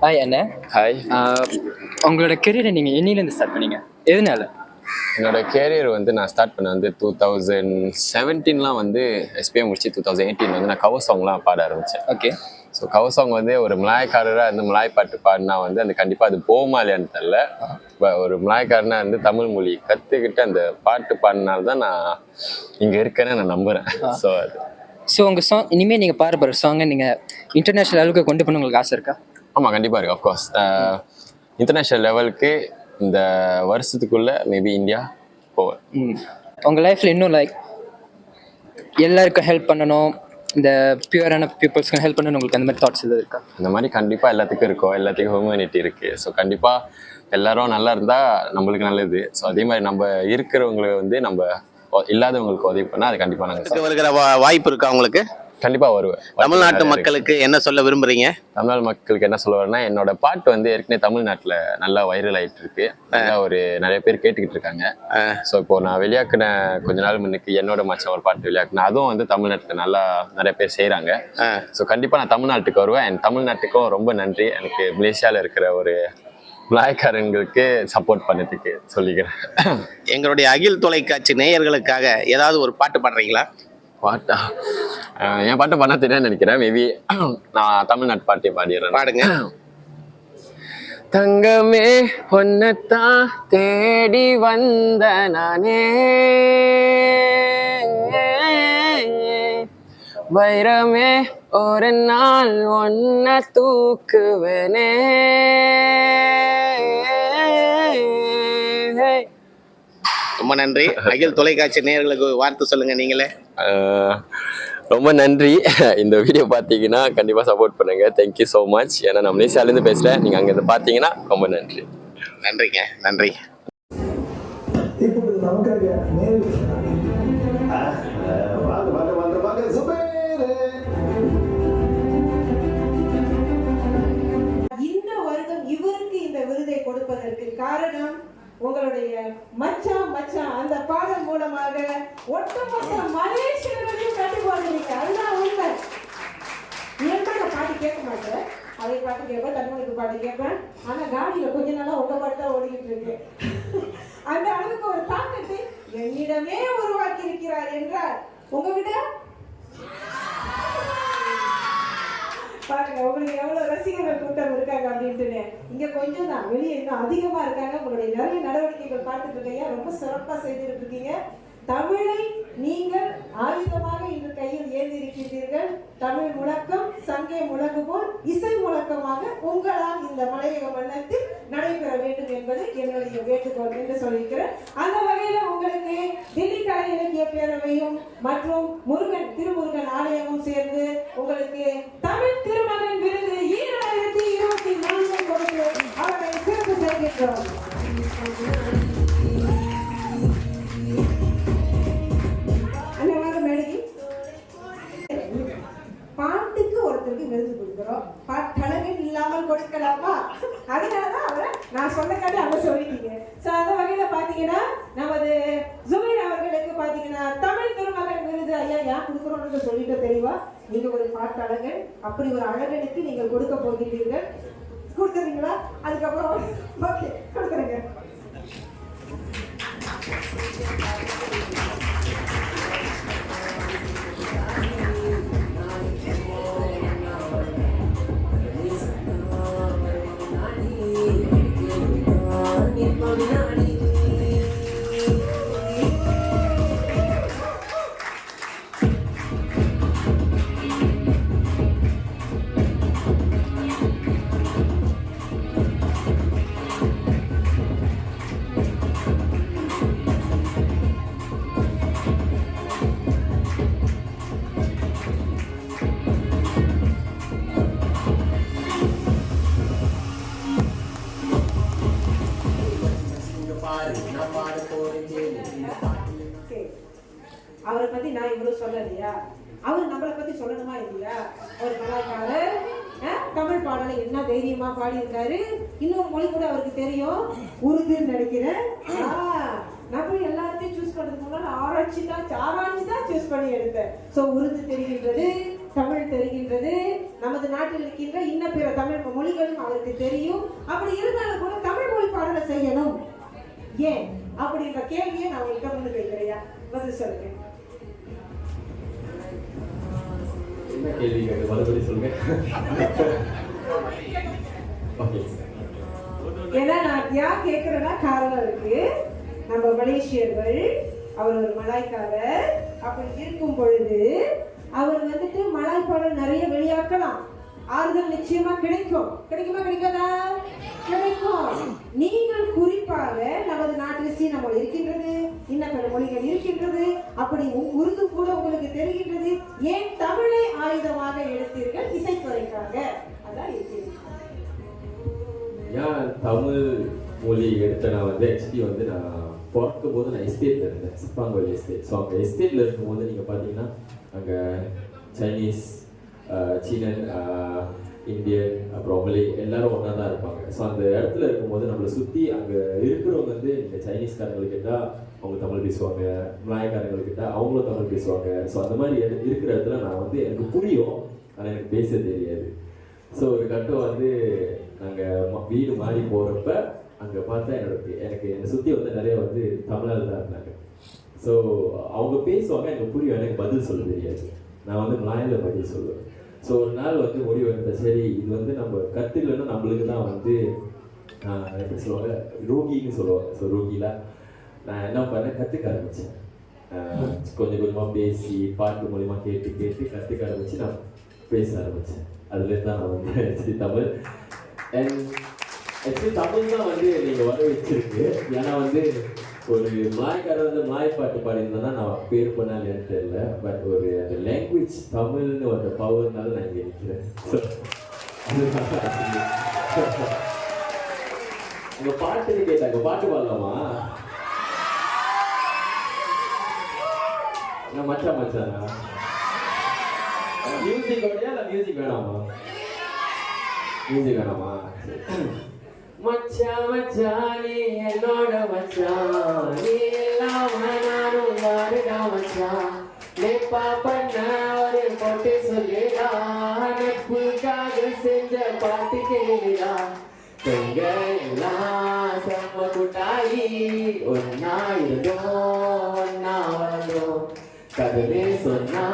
Hi அண்ணே. Hi. உங்களோட கெரியரை நீங்கள் என்னிலேருந்து ஸ்டார்ட் பண்ணீங்க? எதனால? என்னோட கேரியர் வந்து நான் ஸ்டார்ட் பண்ண வந்து 2017 வந்து எஸ்பிஎம் முடிச்சு 2018 வந்து நான் கவர் சாங்லாம் பாட ஆரம்பித்தேன். ஓகே. ஸோ கவர் சாங் வந்து ஒரு மலாய்க்காரராக இருந்து மலாய் பாட்டு பாடினா வந்து அது கண்டிப்பாக அது போகுமா இல்லையான்னு தெரில. ஒரு மலாய்க்காரனாக இருந்து தமிழ் மொழி கற்றுக்கிட்டு அந்த பாட்டு பாடினால தான் நான் இங்கே இருக்கேன்னு நான் நம்புகிறேன். ஸோ உங்கள் சாங் இனிமேல் நீங்கள் பாடுற சாங்கை நீங்கள் இன்டர்நேஷ்னல் லெவலுக்கு கொண்டு போகணும் உங்களுக்கு ஆசை இருக்கா? ஆமாம், கண்டிப்பாக இருக்குது. அஃப்கோர்ஸ் இன்டர்நேஷ்னல் லெவலுக்கு இந்த வருஷத்துக்குள்ளே மேபி இந்தியா போவேன். உங்கள் லைஃப்பில் இன்னும் எல்லாருக்கும் ஹெல்ப் பண்ணணும், இந்த பியூரான பீப்புள்ஸ்க்கு ஹெல்ப் பண்ணணும், உங்களுக்கு அந்த மாதிரி தாட்ஸ் எதாவது இருக்கா? இந்த மாதிரி கண்டிப்பாக எல்லாத்துக்கும் இருக்கும். எல்லாத்துக்கும் ஹியூமனிட்டி இருக்குது. ஸோ கண்டிப்பாக எல்லாரும் நல்லா இருந்தால் நம்மளுக்கு நல்லது. ஸோ அதே மாதிரி நம்ம இருக்கிறவங்களுக்கு வந்து நம்ம இல்லாதவங்களுக்கு உதவி பண்ணால் அது கண்டிப்பாக நாங்கள் வருகிற வாய்ப்பு இருக்கா உங்களுக்கு? கண்டிப்பாக வருவேன். தமிழ்நாட்டு மக்களுக்கு என்ன சொல்ல விரும்புறீங்க? தமிழ்நாடு மக்களுக்கு என்ன சொல்ல வரேன்னா, என்னோட பாட்டு வந்து ஏற்கனவே தமிழ்நாட்டில் நல்லா வைரல் ஆகிட்டு இருக்கு. நல்லா நிறைய பேர் கேட்டுக்கிட்டு இருக்காங்க. ஸோ இப்போ நான் வெளியாக்குன கொஞ்ச நாள் முன்னுக்கு என்னோட மச்சான் ஒரு பாட்டு வெளியாக்குனேன். அதுவும் வந்து தமிழ்நாட்டில் நல்லா நிறைய பேர் செய்கிறாங்க. ஸோ கண்டிப்பாக நான் தமிழ்நாட்டுக்கு வருவேன். என் தமிழ்நாட்டுக்கும் ரொம்ப நன்றி. எனக்கு மலேசியாவில் இருக்கிற ஒரு மலாய்க்காரங்களுக்கு சப்போர்ட் பண்ணதுக்கு சொல்லிக்கிறேன். எங்களுடைய அகில் தொலைக்காட்சி நேயர்களுக்காக ஏதாவது ஒரு பாட்டு பாடுறீங்களா? பாட்டா? என் பாட்டை பண்ண தெரியாதுன்னு நினைக்கிறேன். மேபி நான் தமிழ்நாட்டு பாட்டை பாடிடுறேன். பாடுங்க. தங்கமே ஒன்னத்தான் தேடி வந்த நானே, வைரமே ஒரு நாள் ஒன்ன தூக்குவனே. ரொம்ப நன்றி. அகில் தொலைக்காட்சி நேயர்களுக்கு வார்த்தை சொல்லுங்க நீங்களே. ரொம்ப நன்றி. இந்த வீடியோ பார்த்தீங்கன்னா கண்டிப்பாக சப்போர்ட் பண்ணுங்க. Thank you so much. ஏன்னா நான் மலேசியாவிலேருந்து பேசுகிறேன். நீங்கள் அங்கேருந்து பார்த்தீங்கன்னா ரொம்ப நன்றி. நன்றிங்க, நன்றி. இந்த வருடம் இவருக்கு இந்த விருதை கொடுப்பதற்கு காரணம் உங்களுடைய மச்சான் மச்சான் அந்த பாடல் மூலமாக ஒட்டுமொத்த மலேசியர்களையும் கட்டி போடுறீங்க. அதுதான் உண்மை. ஏன்னா நான் பாட்டு கேட்க மாட்டேன், அதை பாட்டு கேட்பேன், தமிழுக்கு பாட்டு கேட்பேன். ஆனா காடியில கொஞ்ச நாளா உங்க பாட்டு தான் ஓடிக்கிட்டு இருக்கு. அந்த அளவுக்கு ஒரு தாக்கத்தை என்னிடமே உருவாக்கி இருக்கிறார் என்றால் உங்ககிட்ட பாருங்க உங்களுக்கு எவ்வளவு ரசிகர்கள் கூட்டம் இருக்காங்க அப்படின்ட்டு. இங்க கொஞ்சம் தான், வெளியே இன்னும் அதிகமா இருக்காங்க. உங்களுடைய நிறைய நடவடிக்கைகள் பார்த்துட்டு இருக்கீங்க. ரொம்ப சிறப்பா செய்துட்டு இருக்கீங்க. தமிழை நீங்கள் ஆயுதமாக இன்று கையில் ஏந்தி இருக்கின்றீர்கள். தமிழ் முழக்கம் சங்கே முழங்கு போல் இசை முழக்கமாக உங்களால் இந்த மலையக மன்னத்தில் நடைபெற வேண்டும் என்பது என்னுடைய வேண்டுகோள் என்று சொல்லியிருக்கிறேன். அந்த வகையில உங்களுக்கு தில்லி கலை இலக்கிய பேரவையும் மற்றும் திருமுருகன் ஆலயமும் சேர்ந்து உங்களுக்கு தமிழ் திருமகன் விருது 2024 கொடுத்து அவரை சிறப்பு செய்கின்றோம். பாட்டுக்கு ஒருத்தருக்கு விருது கொடுக்கிறோம், பாட்டழகன் இல்லாமல் கொடுக்கலாமா? அதனாலதான் அவரை நான் சொன்னக்காட்டி அவங்க சொல்லிட்டீங்க. சோ அந்த வகையில பாத்தீங்கன்னா நமது ஜுபைர் அவர்களுக்கு பாத்தீங்கன்னா தமிழ் திருமகன் விருது ஐயா ஏன் கொடுக்குறோம்னு சொல்லிட்டு தெளிவா, நீங்க ஒரு பாட்டழகன், அப்படி ஒரு அழகனுக்கு நீங்கள் கொடுக்க போகிறீர்கள். கொடுக்குறீங்களா? அதுக்கப்புறம் ஓகே கொடுக்குறேங்க. அவரை பத்தி நான் இவ்வளவு சொல்லலையா? அவர் நம்மளை பத்தி சொல்லணுமா இல்லையா? ஒரு கலாச்சாரர் தமிழ் பாடலை என்ன தைரியமா பாடி இருக்காரு. இன்னொரு மொழி கூட அவருக்கு தெரியும், உருதுன்னு நினைக்கிறேன். நான் போய் எல்லாத்தையும் சூஸ் பண்றதுக்கு முன்னாடி ஆராய்ச்சி தான் சூஸ் பண்ணி எடுத்தேன். சோ உருது தெரிகின்றது, தமிழ் தெரிகின்றது, நமது நாட்டில் இருக்கின்ற இன்ன பிற தமிழ் மொழிகளும் அவருக்கு தெரியும். அப்படி இருந்தாலும் கூட தமிழ் மொழி பாடலை செய்யணும் ஏன் அப்படின்ற கேள்வியை நான் உங்கள்கிட்ட முன்னு வைக்கிறையா, பதில் சொல்லுங்க. என்ன கேள்வி கேட்டு மறுபடி சொல்லுங்க. ஏன்னா நான் யார் கேட்கிறேன்னா காரணம் இருக்கு. நம்ம மலேசியர்கள், அவர் ஒரு மலாய்க்காரர், அப்படி இருக்கும் பொழுது அவர் வந்துட்டு மலாய் பாடல் நிறைய வெளியாக்கலாம், ஆறுதல் நிச்சயமா கிடைக்கும். கிடைக்குமா கிடைக்காதா? கிடைக்கும். நீங்கள் குறிப்பாக நமது நாட்டில் சீன மொழி இருக்கின்றது, இன்ன பிற மொழிகள் இருக்கின்றது, அப்படி உருது கூட உங்களுக்கு தெரிகின்றது, ஏன் தமிழை ஆயுதமாக எடுத்தீர்கள் இசைத்துறைக்காக? அதான் இருக்கிறது. ஏன் தமிழ் மொழி எடுத்த நான் வந்து ஆக்சுவலி வந்து நான் பிறக்கும் போது நான் எஸ்டேட்டில் இருந்தேன், சிப்பாங்கோயில் எஸ்டேட். ஸோ அங்கே எஸ்டேட்டில் இருக்கும்போது நீங்கள் பார்த்தீங்கன்னா அங்கே சைனீஸ், சீனன், இந்தியன், அப்புறம் மொழி எல்லாரும் ஒன்றா தான் இருப்பாங்க. ஸோ அந்த இடத்துல இருக்கும்போது நம்மளை சுற்றி அங்கே இருக்கிறவங்க வந்து நீங்கள் சைனீஸ்காரங்களுக்கு கேட்டால் அவங்க தமிழ் பேசுவாங்க, மலாய்க்காரங்களுக்கு கேட்டால் அவங்களும் தமிழ் பேசுவாங்க. ஸோ அந்த மாதிரி இருக்கிற இடத்துல நான் வந்து எனக்கு புரியும், ஆனால் எனக்கு பேச தெரியாது. ஸோ ஒரு கட்டம் வந்து நாங்கள் வீடு மாறி போகிறப்ப அங்கே பார்த்தா எனக்கு என்னை சுற்றி வந்து நிறைய வந்து தமிழால் தான் இருந்தாங்க. ஸோ அவங்க பேசுவாங்க, எனக்கு புரியும், எனக்கு பதில் சொல்ல தெரியாது. நான் வந்து மலாயில் பதில் சொல்லுவேன். ஸோ ஒரு நாள் வந்து முடிவு எடுத்தேன், சரி இது வந்து நம்ம கற்றுக்கலன்னா நம்மளுக்கு தான் வந்து எப்படி சொல்லுவாங்க, ரோகின்னு சொல்லுவாங்க. ஸோ ரோகியில் நான் என்ன பண்ணேன், கற்றுக்க ஆரம்பித்தேன். கொஞ்சம் கொஞ்சமாக பேசி பாட்டு மூலிமா கேட்டு கேட்டு கற்றுக்க ஆரம்பித்து நான் பேச ஆரம்பித்தேன். அதுலேருந்து தான் நான் வந்து actually Tamil and actually Tamil தான் வந்து நீங்கள் வர வச்சிருக்கு. ஏன்னா வந்து ஒரு மலாய்க்காரர் வந்து மலாய் பாட்டு பாடியிருந்தேன்னா நான் பேர் பண்ணால் எனக்கு தெரியல. பட் ஒரு அந்த லாங்குவேஜ் தமிழ்னு ஒரு பவர்னால நான் இங்கே நிற்கிறேன். உங்கள் பாட்டுன்னு கேட்டாங்க, பாட்டு பாடலாமா? நான் மச்சானா மியூசிக் ஓடியா இல்லை மியூசிக் வேணாமா? மியூசிக் வேணாமா? மச்சான் மச்சான் நீ என்னோட மச்சான், நீ இல்லாம நானும் யாருடா மச்சான், நெப்பா பண்ண ஒரு போட்டு சொல்லுடா, நட்புக்காக செஞ்ச பாட்டு கேளுடா, பெங்க எல்லாம் செம்ம கூட்டாளி, ஒன்னா இருந்தோம் ஒன்னா வளர்ந்தோம், கதலே சொன்னா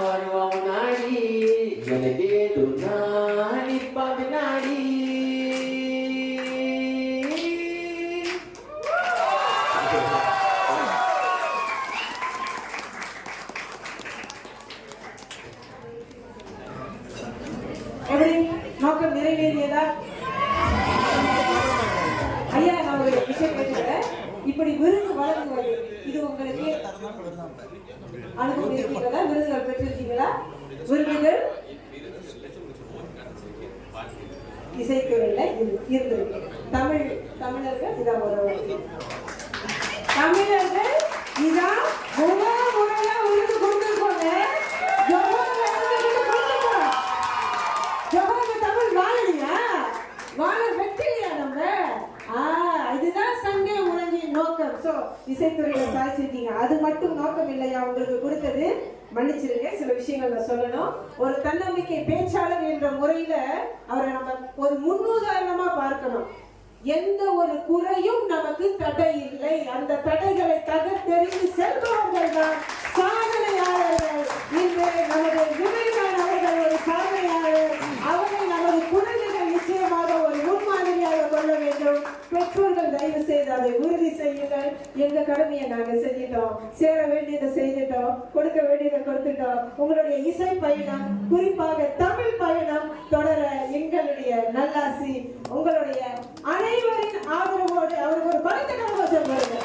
வருவோம் நாடி, எனக்கு துன்னா நிப்பா பின்னாடி. எப்படி நோக்கம் நிறைவேறியதா? ஐயா, நான் ஒரு விஷயம் கேட்டுக்கிறேன். இப்படி விருது வழங்குவது இது உங்களுக்கு அனுபவம் இருக்கிறதா? விருதுகள் பெற்றிருக்கீங்களா? விருதுகள் இசைத்துறையில இருந்திருக்கு. தமிழர்கள் இதான் ஒரு தமிழர்கள் இதான் முதல் முறையா விருது கொடுத்துருக்கோங்க. தமிழ் வாழலையா? வாழ வெற்றிலையா நம்ம? இதுதான் சங்க உலகின் நோக்கம். சோ இசைத்துறையில சாதிச்சிருக்கீங்க. அது மட்டும் நோக்கம் இல்லையா உங்களுக்கு கொடுத்தது? மன்னிச்சிருங்க, சில விஷயங்கள் நான் சொல்லணும். ஒரு தன்னம்பிக்கை பேச்சாளர் என்ற முறையில அவரை நம்ம ஒரு முன்னுதாரணமா பார்க்கணும். எந்த ஒரு குறையும் நமக்கு தடை இல்லை. அந்த தடைகளை தகர்த்தெறிந்து செல்பவர்கள் தான் சாதனையாளர்கள். இன்று நமது விவேகான் அவர்கள் ஒரு சாதனையாளர். அவரை நமது குழந்தைகள் நிச்சயமாக ஒரு முன்மாதிரியாக கொள்ள வேண்டும். பெற்றோர்கள் தயவு செய்து அதை உறுதி செய்யுங்கள். எங்க கடமையை நாங்க செஞ்சிட்டோம், சேர வேண்டியதை செய்துட்டோம், கொடுக்க வேண்டியதை கொடுத்துட்டோம். உங்களுடைய இசை பயணம், குறிப்பாக தமிழ் பயணம் தொடர எங்களுடைய நல்லாசி. உங்களுடைய அனைவரின் ஆதரவோடு அவருக்கு ஒரு பலத்த கரகோஷம் வருங்க.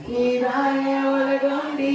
நீதாய உலகம் டி